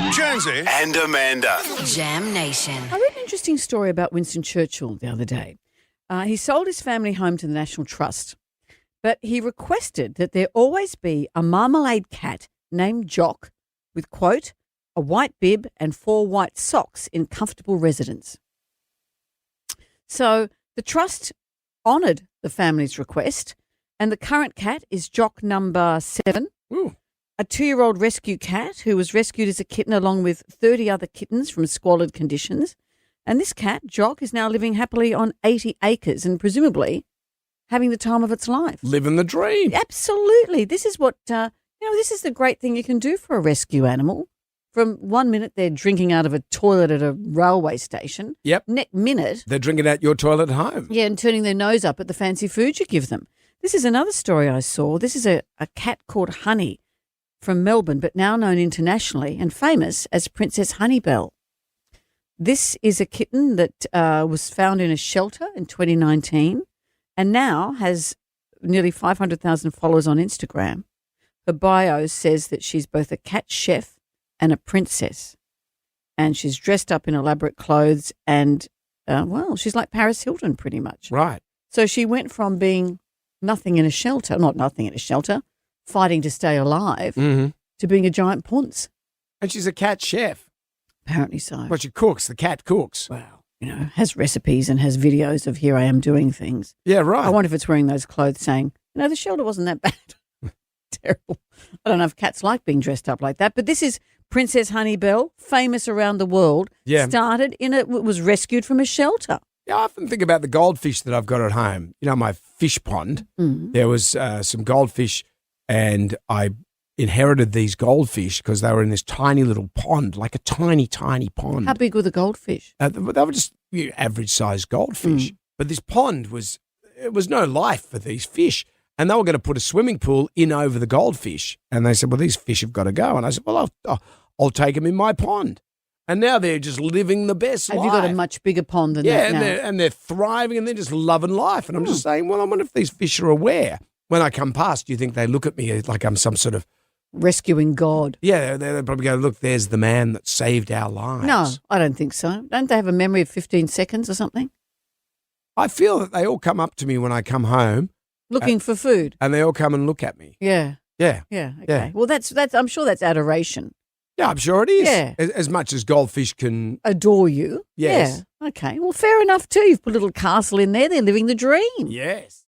Jonesy and Amanda. Jam Nation. I read an interesting story about Winston Churchill the other day. He sold his family home to the National Trust, but he requested that there always be a marmalade cat named Jock with, quote, a white bib and 4 white socks in comfortable residence. So the trust honoured the family's request, and the current cat is Jock number 7. Ooh. A 2-year-old rescue cat who was rescued as a kitten along with 30 other kittens from squalid conditions. And this cat, Jock, is now living happily on 80 acres and presumably having the time of its life. Living the dream. Absolutely. This is what, this is the great thing you can do for a rescue animal. From 1 minute, they're drinking out of a toilet at a railway station. Yep. Next minute, They're drinking out your toilet at home. yeah, and turning their nose up at the fancy food you give them. This is another story I saw. This is a cat called Honey from Melbourne, but now known internationally and famous as Princess Honeybell. This is a kitten that was found in a shelter in 2019 and now has nearly 500,000 followers on Instagram. Her bio says that she's both a cat chef and a princess, and she's dressed up in elaborate clothes and, she's like Paris Hilton pretty much. Right. So she went from being not nothing in a shelter, fighting to stay alive, to being a giant punce. And she's a cat chef. Apparently so. But she cooks. The cat cooks. Well, has recipes and has videos of here I am doing things. Yeah, right. I wonder if it's wearing those clothes saying, the shelter wasn't that bad. Terrible. I don't know if cats like being dressed up like that, but this is Princess Honeybell, famous around the world. Yeah. Was rescued from a shelter. Yeah, I often think about the goldfish that I've got at home. My fish pond. Mm. There was some goldfish, and I inherited these goldfish because they were in this tiny little pond, like a tiny, tiny pond. How big were the goldfish? They were just average-sized goldfish. But this pond was no life for these fish. And they were going to put a swimming pool in over the goldfish. And they said, well, these fish have got to go. And I said, well, I'll take them in my pond. And now they're just living the best life. Have you got a much bigger pond than that now? And they're thriving and they're just loving life. And I'm just saying, well, I wonder if these fish are aware. When I come past, do you think they look at me like I'm some sort of... rescuing God? Yeah, they'll probably go, look, there's the man that saved our lives. No, I don't think so. Don't they have a memory of 15 seconds or something? I feel that they all come up to me when I come home. Looking for food. And they all come and look at me. Yeah. Yeah. Yeah. Okay. Yeah. Well, that's. I'm sure that's adoration. Yeah, I'm sure it is. Yeah. As much as goldfish can... Adore you. Yes. Yeah. Okay. Well, fair enough too. You've put a little castle in there. They're living the dream. Yes.